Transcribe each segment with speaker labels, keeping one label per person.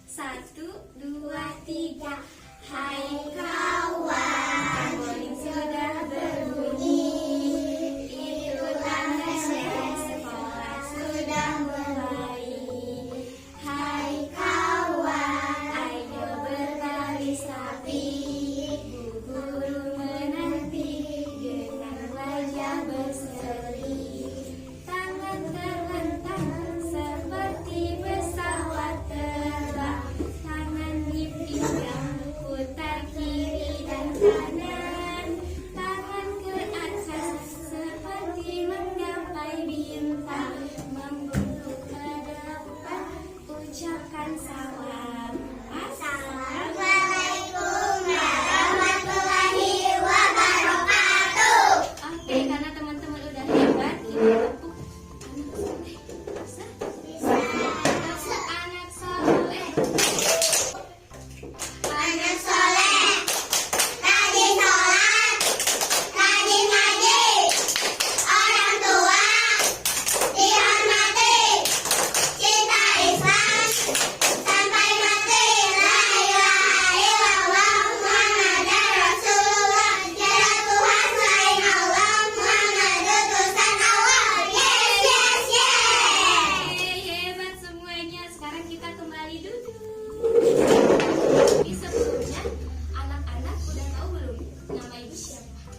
Speaker 1: 1, 2, 3. Hai kawan, boarding sudah berbunyi. Itu tandanya sekolah sudah mulai. Hai kawan, ayo berbaris rapi. Bu guru menanti dengan wajah berseri. Tangan terlentang seperti pesawat terbang. Tangan dipegang putar kiri dan kanan. Tangan ke atas seperti menggapai bintang. Membungkuk ke depan, ucapkan salam. Assalamualaikum warahmatullahi wabarakatuh. Oke, karena teman-teman udah hebat, kita tepuk anak soleh.
Speaker 2: Anak soleh, rajin sholat, rajin ngaji, orang tua dihormati, cinta Islam sampai mati. La ilaha illallah Muhammadar Rasulullah. Tiada Tuhan selain Allah, Muhammad utusan Allah. Yes, yes, yes.
Speaker 1: Hebat semuanya. Sekarang kita kembali duduk. Di sebelumnya, anak-anak udah tahu belum nama ibu siapa?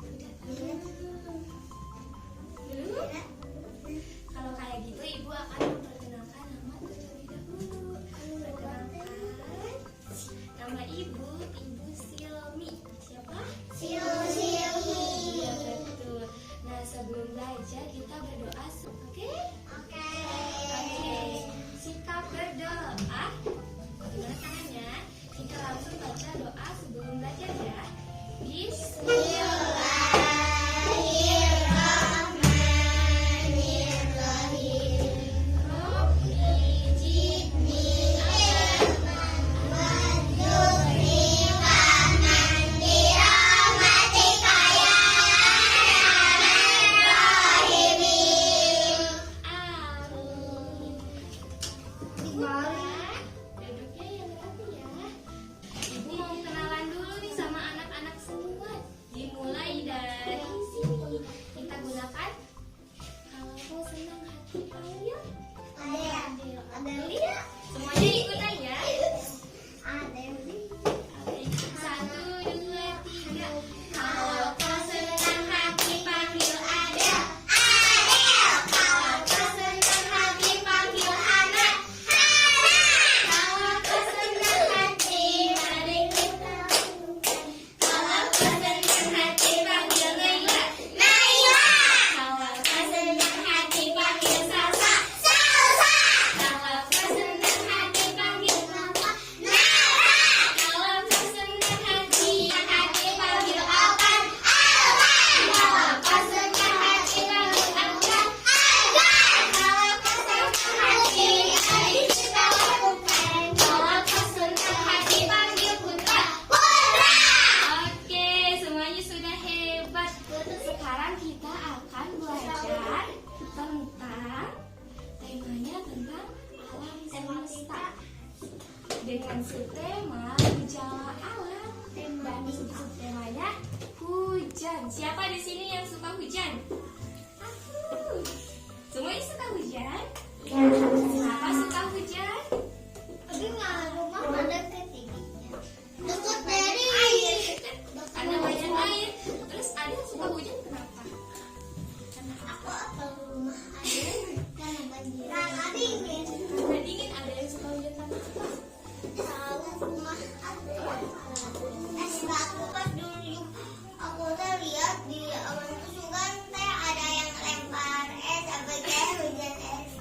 Speaker 1: Udah tahu? Belum? Kalau kayak gitu, ibu akan memperkenalkan nama terlebih dahulu. Perkenalkan, nama ibu Silmi. Siapa?
Speaker 2: Silmi.
Speaker 1: Iya, betul. Nah, sebelum belajar kita berdoa, oke?
Speaker 2: Oke.
Speaker 1: Oke, sikap berdoa. Bagaimana caranya? Kita langsung baca doa sebelum belajar ya. Bismillahirrahmanirrahim. Rabbi zidni duduknya yang rapi ya. Ibu mau kenalan dulu nih sama anak-anak semua. Dimulai dari sini. Kita gunakan kalau kau senang hati panggil Adel. Iya. Semuanya ikutan ya. 1, 2, 3. Kalau kau senang hati panggil Adel. Kalau kau senang hati panggil Hana. Kalau kau senang hati mari kita lakukan. Kalau kau senang hati panggil Naila. Kalau kau senang hati panggil Salsa. Kalau kau senang hati panggil Napa. Kalau kau senang hati panggil Alkan. Kalau kau senang hati panggil Angkan. Kalau kau senang hati mari kita lakukan. Kalau kau senang hati panggil Putra. Oke, semuanya sudah hebat. Sekarang kita akan belajar tentang temanya tentang alam semesta dengan subtema gejala alam dan subtemanya hujan. Siapa di sini yang suka hujan? Aku. Semuanya suka hujan? Kenapa suka hujan?
Speaker 2: Dekat dari air.
Speaker 1: Karena banyak air. Terus ada yang suka hujan kenapa?
Speaker 2: Aku apa rumah air karena banjir. Karena dingin.
Speaker 1: Karena dingin. Ada yang suka hujan karena apa?
Speaker 2: Tahu rumah ada. Aku pas dulu aku tuh lihat di awan kusukan teh ada yang lempar es apa kayak hujan es.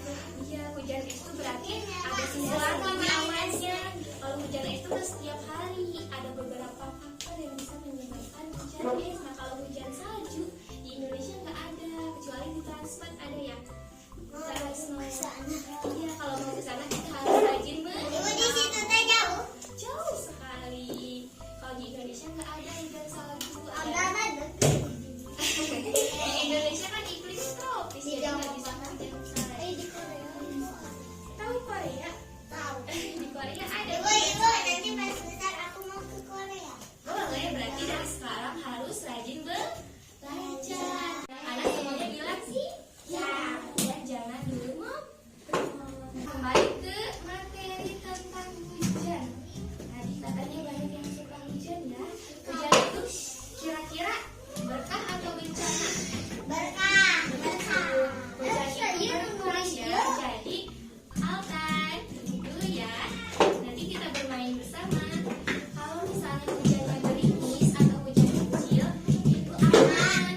Speaker 1: Iya, hujan itu berarti ada sesuatu di awannya. Kalau hujan itu kan setiap hari ada beberapa faktor yang bisa menyebabkan hujan es. Nah, kalau hujan salju di Indonesia nggak ada, kecuali di Transmart ada ya. Iya, kalau mau ke sana kita harus rajin
Speaker 2: Ibu di situ teh jauh.
Speaker 1: jauh sekali. Kalau di Indonesia nggak ada hujan salju.
Speaker 2: Ada.
Speaker 1: Di Indonesia kan iklim tropis, jadi nggak bisa hujan salju. Tahu Korea? Korea ada.
Speaker 2: Ibu, nanti pas besar aku mau ke Korea.
Speaker 1: Boleh, berarti dari sekarang harus rajin belajar. Anak semuanya bilang sih ya, dan jangan dulu kembali ke materi tentang hujan. Tadi katanya banyak yang suka hujan ya. Hujan itu kira-kira berkah atau bencana?
Speaker 2: Berkah.
Speaker 1: Hujan itu berkah ya. Jadi Altan dulu ya. Nanti kita bermain bersama. Kalau misalnya hujannya gerimis atau hujan kecil itu aman.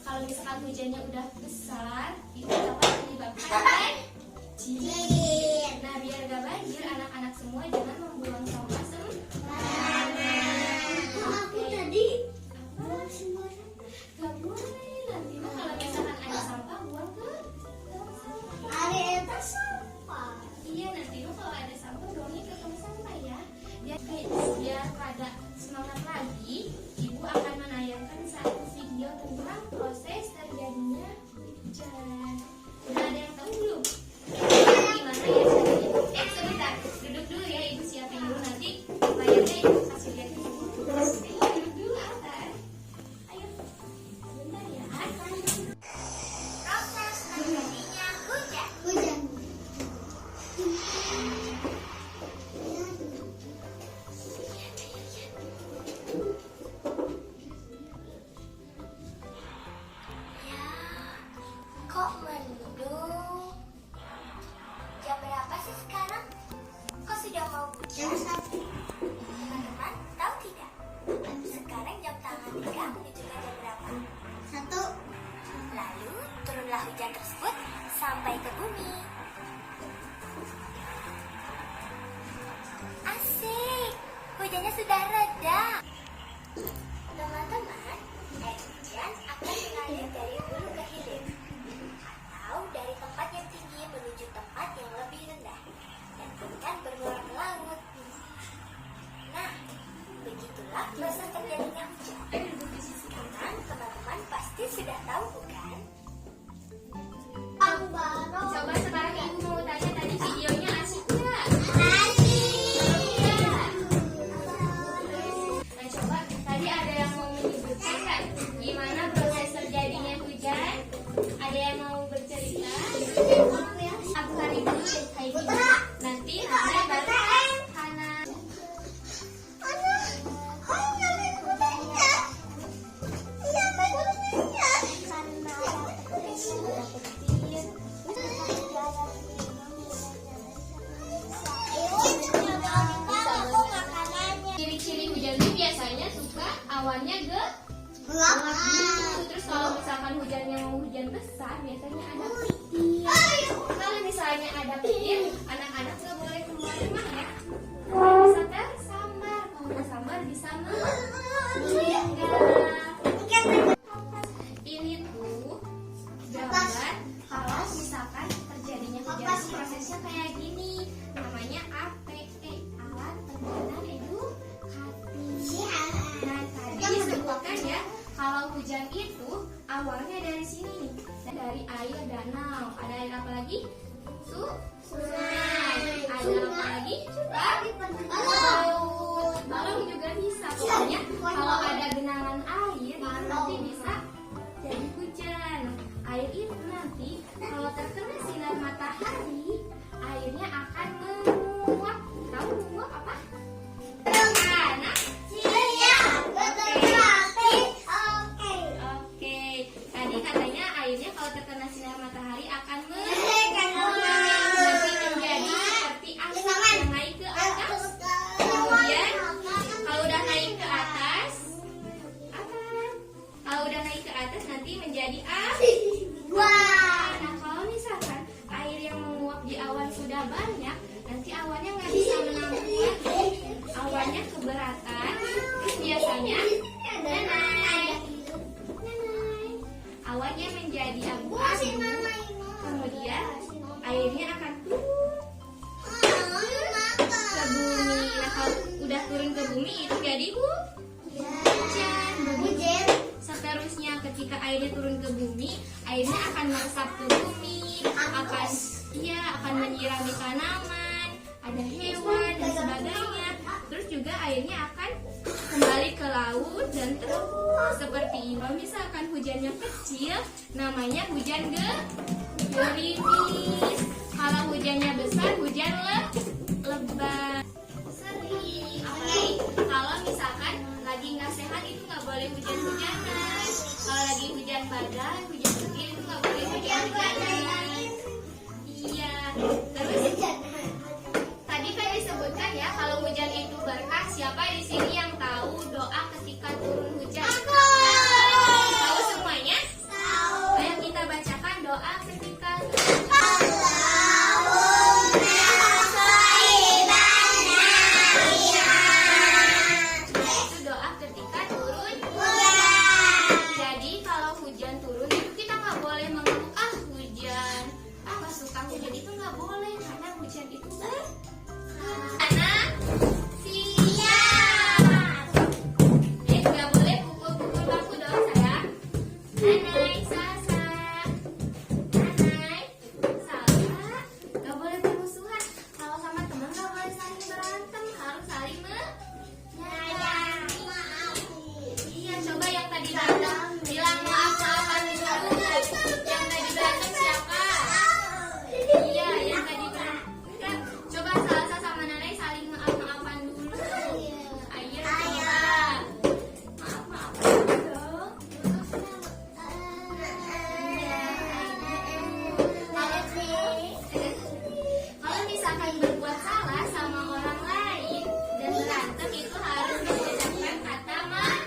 Speaker 1: Kalau misalkan hujannya udah besar itu dapat menyebabkan banjir. Nah, biar gak banjir, anak-anak semua jangan membuang sampah sembarangan.
Speaker 2: Aku tadi
Speaker 1: Gak boleh, nanti mah kalau misalkan ada sampah buang ke tong sampah.
Speaker 2: ada itu sampah.
Speaker 1: Iya, nanti mah kalau ada sampah buangnya ke tong sampah ya. Biar pada semangat lagi, ibu akan menayangkan satu video tentang proses terjadinya hujan. Udah ada yang tahu belum? Gimana ya caranya? Sebentar, duduk dulu ya, ibu siapin dulu, nanti layarnya ibu kasih lihat ke ibu. Duduk dulu, Altan. Ayo, sebentar ya.
Speaker 2: Proses terjadinya hujan. Ya, kok mendung? Jam berapa sih sekarang? Kok sudah mau hujan? Teman-teman, tahu tidak? Sekarang jam tangan 3 menunjukkan jam berapa? 1. Lalu turunlah hujan tersebut sampai ke bumi. Asik, hujannya sudah reda. Teman-teman, air hujan akan mengalir dari hulu ke hilir atau dari tempat yang tinggi menuju tempat yang lebih rendah dan akan bermuara ke laut. Nah, begitulah proses terjadinya hujan. Sekarang teman-teman pasti sudah tahu bukan? Aku baru.
Speaker 1: Coba sekarang ibu mau tanya tadi videonya asik nggak? Nah, coba tadi ada yang mau menyebutkan kan gimana proses terjadinya hujan? Ada yang mau bercerita? Aku cari dulu deh kayak gini. Nanti Hana baru Hana. Ciri-ciri hujan itu biasanya suka awannya gelap. Terus kalau misalkan hujannya mau hujan besar, biasanya ada petir. Kalau misalnya ada petir, anak-anak nggak boleh keluar rumah ya. Bisa tersambar, kalau nggak sambar bisa meninggal. Ini tuh gambar kalau misalkan terjadinya hujan prosesnya kayak gini. Namanya APE, alat pengenalan edukasi. Nah, tadi disebutkan ya, kalau hujan itu awalnya dari sini, dari air danau. Ada air apa lagi? Sungai. Ada apa lagi? Laut. Balong juga bisa. Pokoknya kalau ada genangan air, nanti bisa jadi hujan. Air itu nanti kalau terkena sinar matahari, airnya akan menguap. Tahu menguap apa? Anak. Oke, tadi katanya airnya kalau terkena sinar matahari akan menguap, nanti menjadi seperti asap yang naik ke atas. Kemudian kalau udah naik ke atas, kalau udah naik ke atas nanti menjadi api. Nah, kalau misalkan air yang menguap di awan sudah banyak, nanti awannya nggak bisa menampung lagi. Awannya keberatan, terus biasanya nanai. Awannya menjadi abu-abu, kemudian airnya akan turun ke bumi. Nah, kalau udah turun ke bumi itu jadi hujan. Seterusnya ketika airnya turun ke bumi, airnya akan meresap ke bumi, akan menyirami tanaman, ada hewan dan sebagainya. Terus juga airnya akan kembali ke laut dan terus seperti ini. Kalau misalkan hujannya kecil, namanya hujan gerimis. Kalau hujannya besar, hujan lebat. Sering. Apalagi kalau misalkan lagi nggak sehat itu nggak boleh hujan-hujanan. Kalau lagi hujan badai, hujan petir itu nggak boleh hujan-hujanan. Iya. Terus tadi kan disebutkan ya kalau hujan itu berkah. Siapa di sini yang tahu doa ketika turun hujan? Tahu semuanya? Ayo kita bacakan doa ketika turun hujan. Itu doa ketika turun hujan. Jadi kalau hujan turun itu kita nggak boleh mengeluh hujan. Nggak suka hujan itu nggak boleh karena hujan itu karena siap. Nggak boleh pukul-pukul baku dong sayang. Nanai Sasa, Nanai Salsa. Nggak boleh bermusuhan. Kalau sama teman nggak boleh saling berantem, harus saling menyayangi. Iya, coba yang tadi berantem bilang maaf-maafan dulu. Yang tadi berantem siapa? Iya, yang tadi berantem. Enggak. Coba Salsa sama Nanai saling maaf-maafan dulu. Ayo coba. Maaf-maafan dong. Kalau misalkan berbuat salah sama orang lain dan berantem itu harus mengucapkan kata maaf.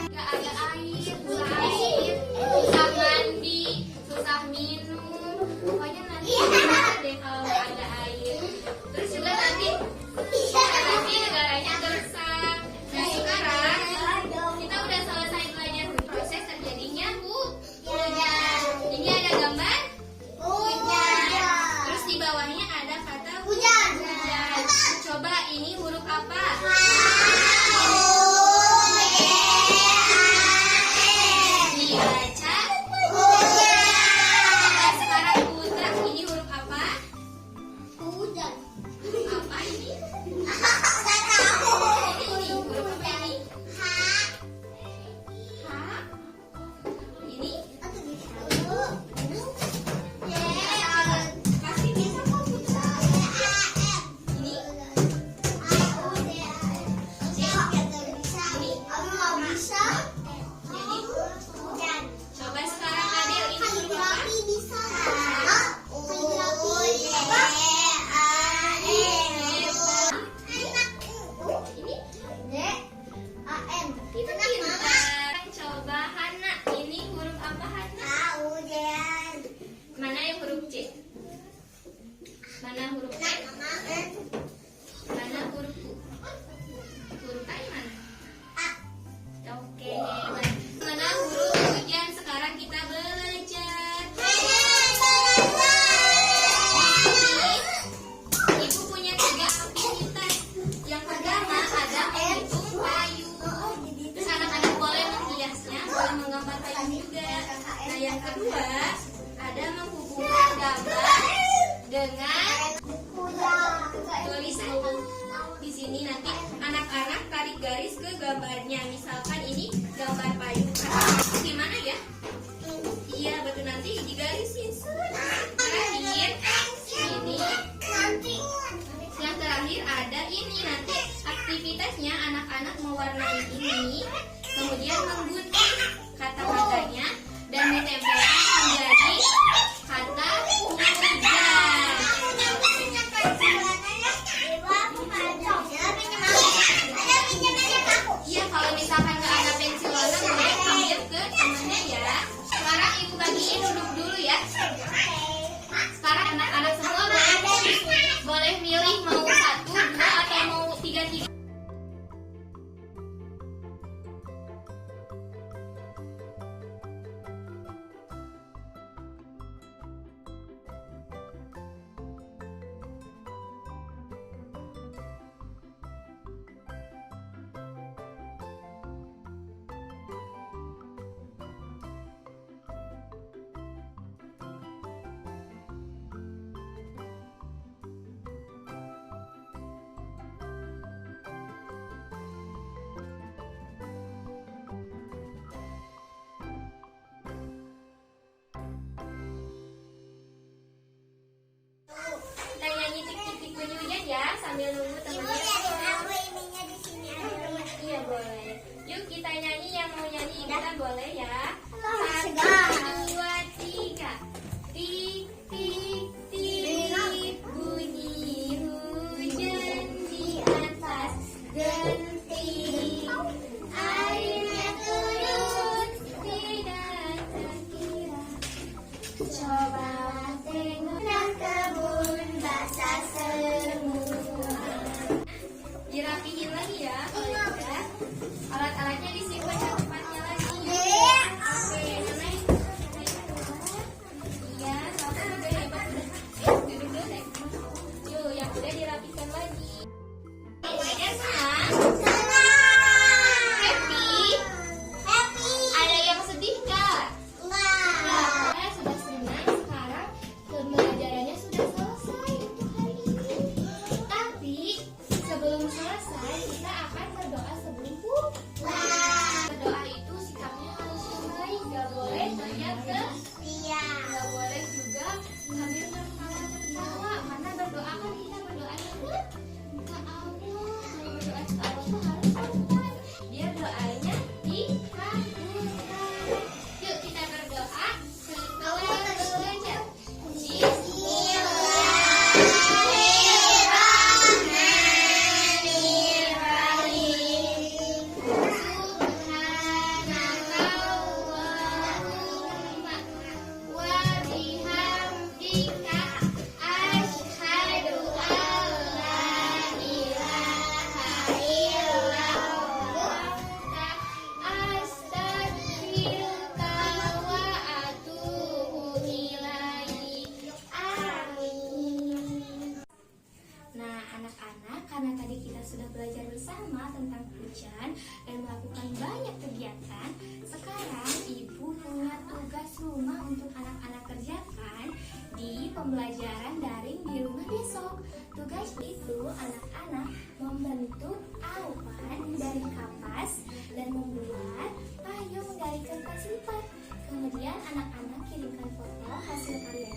Speaker 1: Gak ada air, kurang air, susah mandi, susah minum. Pokoknya nanti susah deh kalau gak ada air. Terus juga nanti negaranya gersang. Nah sekarang kita udah selesai belajar proses terjadinya hujan. Ini ada gambar hujan. Terus di bawahnya ada kata hujan. Coba ini huruf apa? Dibaca hujan. Sekarang Putra, ini huruf apa? Apa ini? Ini huruf apa ini? H. Ini? Kasih bisa kok Putra. Ini? Jadi coba sekarang Adel, ini huruf apa? Ini? Itu pintar. Coba Hana, ini huruf apa Hana? Mana yang huruf C? Mana huruf C? Mana huruf U? Huruf A yang mana? Oke, hebat. Mana huruf hujan? Sekarang kita belajar. Ibu punya 3 aktivitas. Yang pertama ada menghitung payung. Terus anak-anak boleh menghiasnya, boleh menggambar payung juga. Nah yang kedua ada menghubungkan gambar dengan tulisan. Di sini nanti anak-anak tarik garis ke gambarnya. Misalkan ini gambar payung. Gimana ya? Iya betul, nanti digarisin. Terakhir ini. Yang terakhir ada ini, nanti aktivitasnya anak-anak mewarnai ini, kemudian menggunting kata-katanya dan ditempelkan menjadi kata hujan. Iya, kalau misalkan nggak ada pensil warna boleh pinjam ke temannya ya. Sekarang ibu bagiin duduk dulu ya. Sekarang anak-anak semua boleh milih mau 1, 2 atau mau 3. sambil nunggu
Speaker 2: Ibu
Speaker 1: temannya.
Speaker 2: liatin aku ininya di sini ada.
Speaker 1: Iya boleh. Yuk kita nyanyi, yang mau nyanyi ikutan boleh ya.
Speaker 2: Segar.
Speaker 1: 1, 2, 3. Tik tik tik bunyi hujan di atas genting. Airnya turun tidak terkira. Coba tengok
Speaker 2: Dan kebun basah semua.
Speaker 1: dirapihin lagi ya. Kalau udah alat-alatnya disimpan di tempatnya lagi. Oke, nenek. Iya, satu juga hebat. Duduk dulu deh. Yuk, yang udah dirapikan lagi. Semuanya senang? Happy?
Speaker 2: Happy.
Speaker 1: Ada yang sedih kah?
Speaker 2: Enggak.
Speaker 1: Saya sudah senang, sekarang pembelajarannya sudah selesai untuk hari ini. Tapi sebelum selesai kita akan berdoa sebelum pulang. Berdoa itu sikapnya harus yang baik, gak boleh teriak ke,
Speaker 2: Iya.
Speaker 1: gak boleh juga sambil tertawa-tertawa. Karena berdoa kan kita berdoanya ke Allah. Kalau berdoa ke Allah tuh harus santai, biar doanya dikabulkan. Yuk kita berdoa. Kita belajar. Nah, anak-anak, karena tadi kita sudah belajar bersama tentang hujan dan melakukan banyak kegiatan, sekarang Ibu punya tugas rumah untuk anak-anak kerjakan di pembelajaran daring di rumah besok. Tugas itu anak-anak membentuk awan dari kapas dan membuat payung dari kertas lipat. Kemudian anak-anak kirimkan foto hasil karyanya